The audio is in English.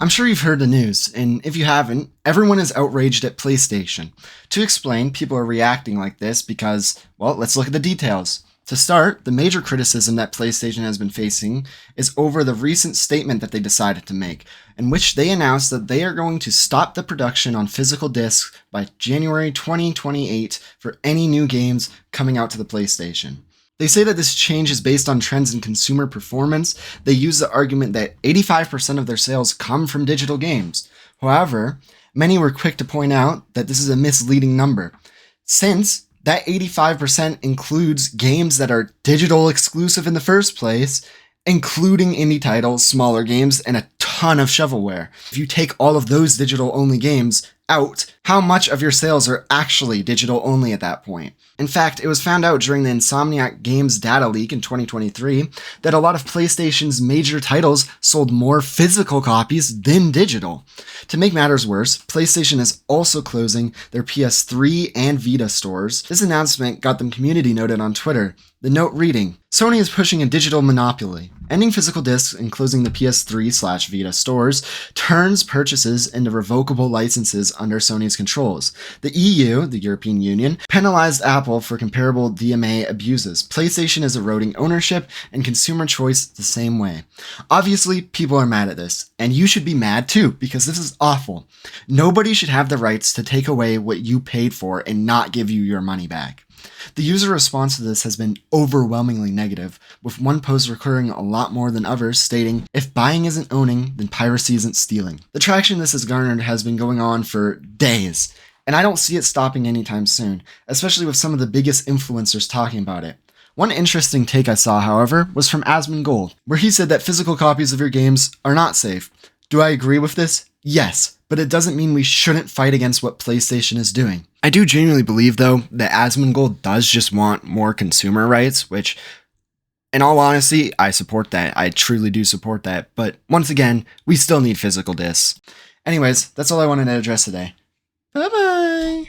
I'm sure you've heard the news, and if you haven't, everyone is outraged at PlayStation. To explain, people are reacting like this because, well, let's look at the details. To start, the major criticism that PlayStation has been facing is over the recent statement that they decided to make, in which they announced that they are going to stop the production on physical discs by January 2028 for any new games coming out to the PlayStation. They say that this change is based on trends in consumer performance. They use the argument that 85% of their sales come from digital games. However, many were quick to point out that this is a misleading number, since that 85% includes games that are digital exclusive in the first place, including indie titles, smaller games, and a ton of shovelware. If you take all of those digital-only games out, how much of your sales are actually digital-only at that point? In fact, it was found out during the Insomniac Games data leak in 2023 that a lot of PlayStation's major titles sold more physical copies than digital. To make matters worse, PlayStation is also closing their PS3 and Vita stores. This announcement got them community noted on Twitter. The note reading, Sony is pushing a digital monopoly. Ending physical discs and closing the PS3/Vita stores turns purchases into revocable licenses under Sony's controls. The EU, the European Union, penalized Apple for comparable DMA abuses. PlayStation is eroding ownership and consumer choice the same way. Obviously, people are mad at this, and you should be mad too, because this is awful. Nobody should have the rights to take away what you paid for and not give you your money back. The user response to this has been overwhelmingly negative, with one post recurring a lot more than others stating, if buying isn't owning, then piracy isn't stealing. The traction this has garnered has been going on for days, and I don't see it stopping anytime soon, especially with some of the biggest influencers talking about it. One interesting take I saw, however, was from Asmongold, where he said that physical copies of your games are not safe. Do I agree with this? Yes, but it doesn't mean we shouldn't fight against what PlayStation is doing. I do genuinely believe, though, that Asmongold does just want more consumer rights, which, in all honesty, I support that. I truly do support that. But once again, we still need physical discs. Anyways, that's all I wanted to address today. Bye-bye!